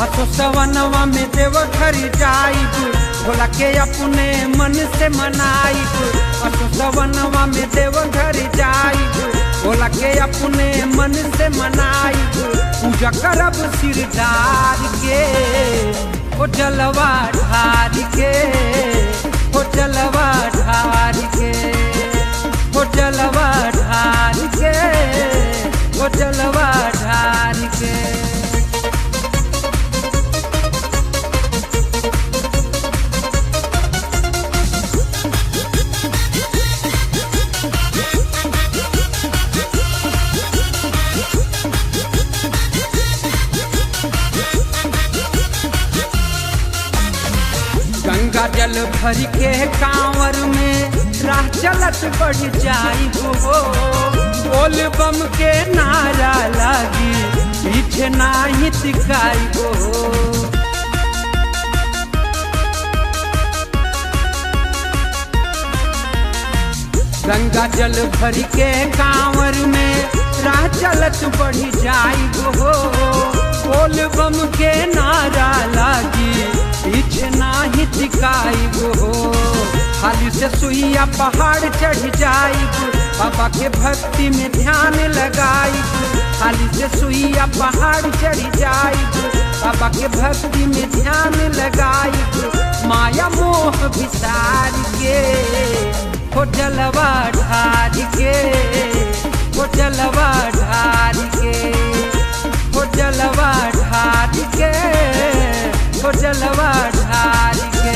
असो सवनवा में देव घर जाइब, भोला के अपने मन से मनाइब। असो सवनवा में देव घर जाइब, भोला के अपने मन से मनाइब। पूजा करब सिर डार के, ओ जलवा ढार के, ओ जलवा ढार के, ओ जलवा ढार के, ओ जलवा ढार के। गंगा जल भर के कांवर में राह चलत बढ़ जाइब हो। बोल बम के नारा लागी पीछे नाही तिकाइब हो। गंगा जल भर के कांवर में राह चलत बढ़ जाइब हो। बोल बम के नारा लागी पीछे नाही टिकाइब हो। हाली से सुइया पहाड़ चढ़ जाइब, बाबा के भक्ति में ध्यान लगाइब। हाली से सुइया पहाड़ चढ़ जाइब, बाबा के भक्ति में ध्यान लगाइब। माया मोह विसार के, हो जलवा ढार के, हो जलवा ढार के, हो जलवा ढार के, हो जलवा ढार के।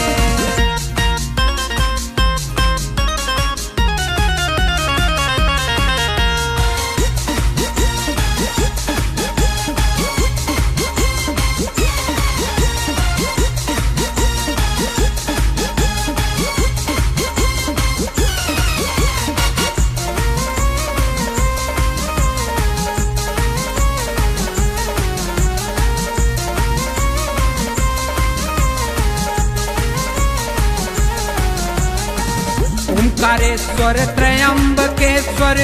ओंकारेश्वर त्रयंबकेश्वर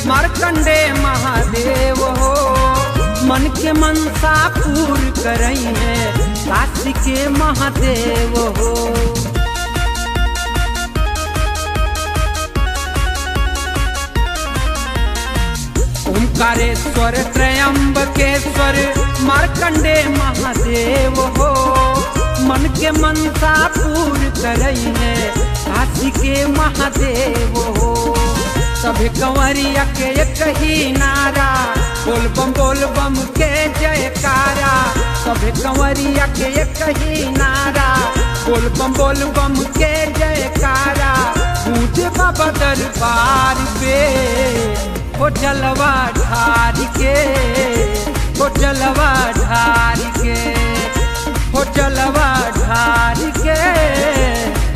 मार्कंडे महादेव हो। मन के मनसा पूर करई है काशी के महादेव हो। ओंकारेश्वर त्रयंबकेश्वर मार्कंडे महादेव हो। मन के मनसा पूर करई है काशी के महादेव हो। सभी कंवरिया के एक ही नारा, बोल बम के जयकारा। सभी कंवरिया के एक ही नारा, बोल बम के जयकारा। पूजे बाबा दरबार पे, हो जलवा ढार के, हो जलवा ढार के, हो जलवा ढार के,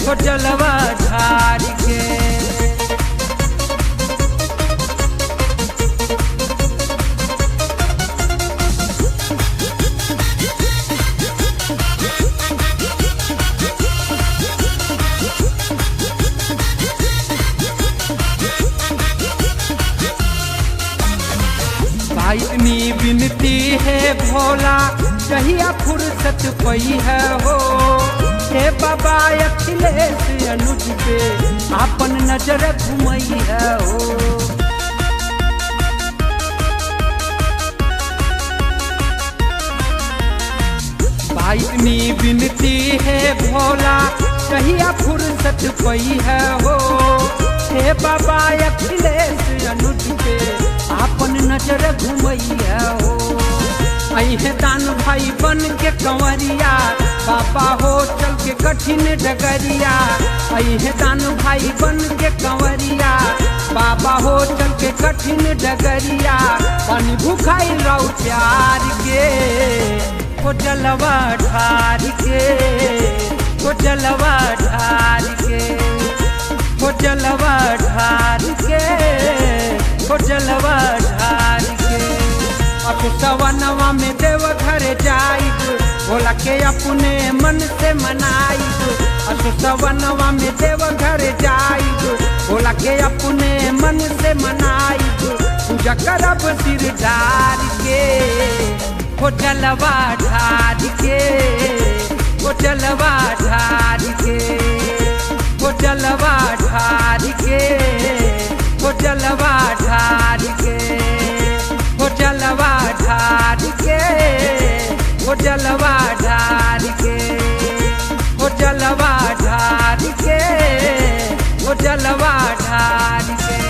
हो जलवा ढार के। भाई इतनी विनती है भोला, कहिया फुर्सत पई है हो। हे बाबा अखिलेश अनुज पे आपन नजर घुमई है हो। भाई इतनी विनती है भोला, कहिया फुर्सत पई है हो। हे बाबा अखिलेश अनुज पे आपन नजर घुमई है हो। अहे दान भाई बन के कंवरिया, बाबा हो चल के कठिन डगरिया। अहे दान भाई बन के कंवरिया, बाबा हो चल के कठिन डगरिया। पानी भूखाई रहो प्यार के, हो जलवा ढार के, हो जलवा ढार के, हो जलवा ढार के, हो जलवा ढार के। अब सवनवा में देव घर जाइब, भोला के अपने मन से मनाइब। अब सवनवा में देव घर जाइब, भोला के अपने मन से मनाइब। पूजा करब सिर डार के, हो जलवा ढार के, हो जलवा ढार के, हो जलवा ढार के, हो जलवा ढार के, हो जलवा ढार के, हो जलवा ढार के, हो जलवा ढार के, हो जलवा ढार के।